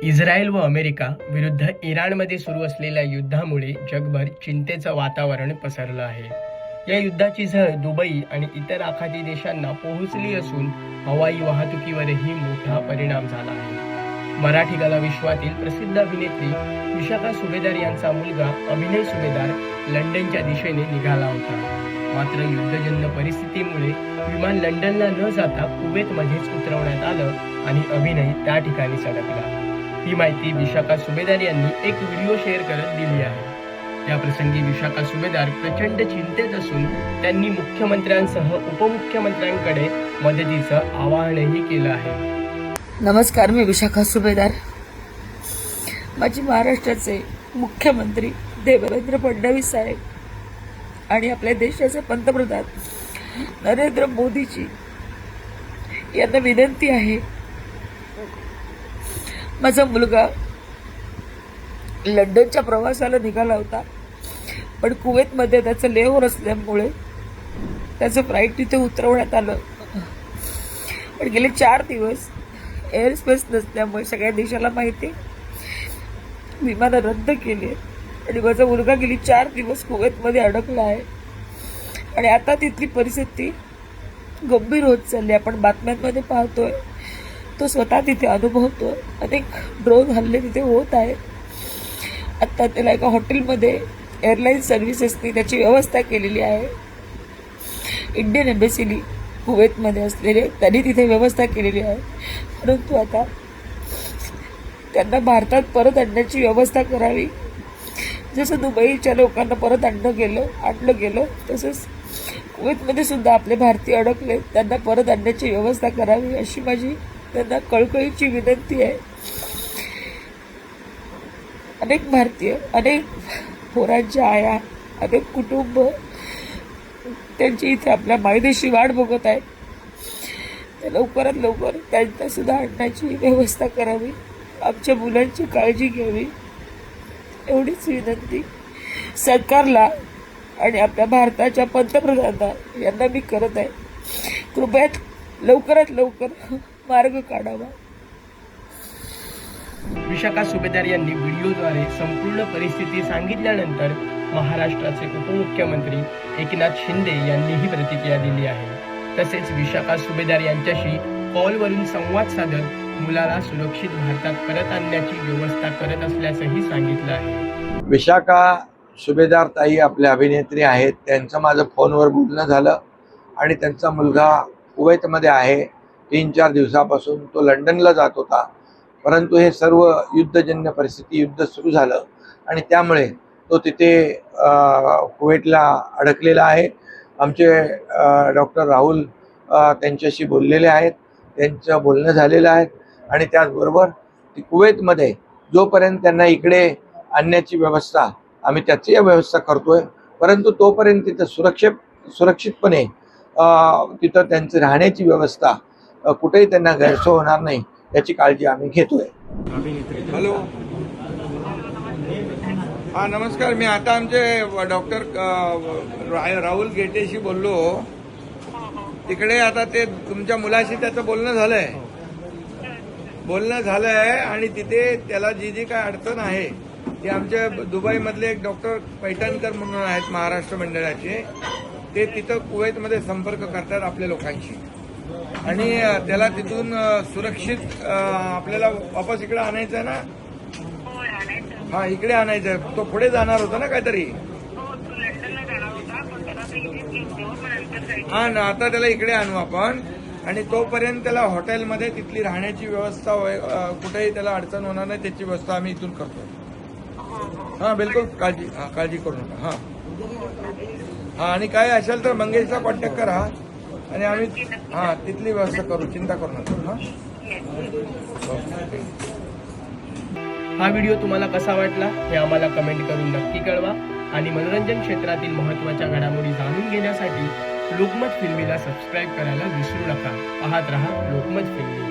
Israel व America विरुद्ध इराणमध्ये सुरू असलेल्या युद्धामुळे जगभर चिंतेचं वातावरण पसरलं आहे. या युद्धाची झळ दुबई आणि इतर आखाती देशांना पोहोचली असून हवाई वाहतुकीवरही मोठा परिणाम झाला आहे. मराठी कला विश्वातील प्रसिद्ध अभिनेत्री विशाखा सुभेदार यांचा मुलगा अभिनय सुभेदार लंडनच्या दिशेने निघाला होता. मात्र युद्धजन्य परिस्थितीमुळे विमान लंडनला न जाता कुवेतमध्येच उतरवण्यात आलं आणि अभिनय त्या ठिकाणी अडकला. ही माहिती विशाखा सुभेदार यांनी एक व्हिडिओ शेअर करत दिली आहे. या प्रसंगी विशाखा सुभेदार प्रचंड चिंतेत असून त्यांनी मुख्यमंत्र्यांसह उपमुख्यमंत्र्यांकडे मदतीचं आवाहनही केलं आहे. नमस्कार, मी विशाखा सुभेदार. माझी महाराष्ट्राचे मुख्यमंत्री देवेंद्र फडणवीस साहेब आणि आपल्या देशाचे पंतप्रधान नरेंद्र मोदीजी यांना विनंती आहे. माझा मुलगा लंडनच्या प्रवासाला निघाला होता, पण कुवेतमध्ये त्याचं लेओव्हर असल्यामुळे त्याचं फ्लाईट तिथे उतरवण्यात आलं. पण गेले 4 दिवस एअर स्पेस नसल्यामुळे सगळ्या देशाला माहिती विमानं रद्द केली आणि माझा मुलगा गेली 4 दिवस कुवेतमध्ये अडकला आहे. आणि आता तिथली परिस्थिती गंभीर होत चालली. आपण बातम्यांमध्ये पाहतोय, तो स्वतः तिथे अनुभवतोय. अनेक ड्रोन हल्ले तिथे होत आहेत. आत्ता त्याला एका हॉटेलमध्ये एअरलाईन सर्व्हिसेसनी त्याची व्यवस्था केलेली आहे. इंडियन एम्बेसीनी कुवेतमध्ये असलेले त्यांनी तिथे व्यवस्था केलेली आहे. परंतु आता त्यांना भारतात परत आणण्याची व्यवस्था करावी. जसं दुबईच्या लोकांना परत आणलं गेलं तसंच कुवेतमध्ये सुद्धा आपले भारतीय अडकले, त्यांना परत आणण्याची व्यवस्था करावी अशी माझी त्यांना कळकळीची विनंती आहे. अनेक भारतीय, अनेक पोरांच्या आया, अनेक कुटुंब त्यांची इथे आपल्या मायदेशी वाट बघत आहेत. तर लवकरात लवकर त्यांना सुद्धा आणण्याची व्यवस्था करावी. आमच्या मुलांची काळजी घ्यावी एवढीच विनंती सरकारला आणि आपल्या भारताच्या पंतप्रधानांना यांना मी करत आहे. कृपया लवकरात लवकर मार्ग काढावा. विशाखा सुभेदार यांनी व्हिडिओद्वारे संपूर्ण परिस्थिती सांगितल्यानंतर महाराष्ट्राचे उपमुख्यमंत्री एकनाथ शिंदे यांनीही प्रतिक्रिया दिली आहे. तसेच विशाखा सुभेदार यांच्याशी कॉलवरून संवाद साधत मुलाला सुरक्षित भारतात परत आणण्याची व्यवस्था करत असल्याचंही सांगितलं आहे. विशाखा सुभेदार ताई आपल्या अभिनेत्री आहेत. त्यांचं माझं फोनवर बोलणं झालं आणि त्यांचा मुलगा कुवेतमध्ये आहे. 3-4 दिवसापासून तो लंडनला जात होता, परंतु हे सर्व युद्धजन्य परिस्थिती, युद्ध सुरू झालं आणि त्यामुळे तो तिथे कुवेतला अडकलेला आहे. आमचे डॉक्टर राहुल त्यांच्याशी बोललेले आहेत, त्यांचं बोलणं झालेलं आहे आणि त्याचबरोबर कुवेतमध्ये जोपर्यंत त्यांना इकडे आणण्याची व्यवस्था आम्ही त्याची व्यवस्था करतोय, परंतु तोपर्यंत तिथं सुरक्षितपणे तिथं त्यांची राहण्याची व्यवस्था कुठेही त्यांना गैरसोय होणार नाही याची काळजी आम्ही घेतोय. हॅलो, हा नमस्कार. मी आता आमचे डॉक्टर राहुल गेटेशी बोललो. तिकडे आता ते तुमच्या मुलाशी त्याचं बोलणं झालंय आणि तिथे त्याला जी काय अडचण आहे ती आमच्या दुबईमधले एक डॉक्टर पैठणकर म्हणून आहेत महाराष्ट्र मंडळाचे, ते तिथं कुवेतमध्ये संपर्क करतात आपल्या लोकांशी आणि त्याला तिथून सुरक्षित आपल्याला वापस इकडे आणायचं आहे ना. हा, इकडे आणायचं आहे. तो पुढे जाणार होता ना काहीतरी. हा ना, आता त्याला इकडे आणू आपण आणि तोपर्यंत त्याला हॉटेलमध्ये तिथली राहण्याची व्यवस्था कुठेही त्याला अडचण होणार नाही त्याची व्यवस्था आम्ही इथून करतो. हा, बिलकुल काळजी करू नका. हा, आणि काय असेल तर मंगेशचा कॉन्टॅक्ट करा आणि आम्ही तिथली व्यवस्था करू, चिंता करू नका. हा व्हिडिओ तुम्हाला कसा वाटला हे आम्हाला कमेंट करून नक्की कळवा आणि मनोरंजन क्षेत्रातील महत्त्वाच्या घडामोडी जाणून घेण्यासाठी लोकमत फिल्मीला सबस्क्राईब करायला विसरू नका. पाहत रहा लोकमत फिल्मी.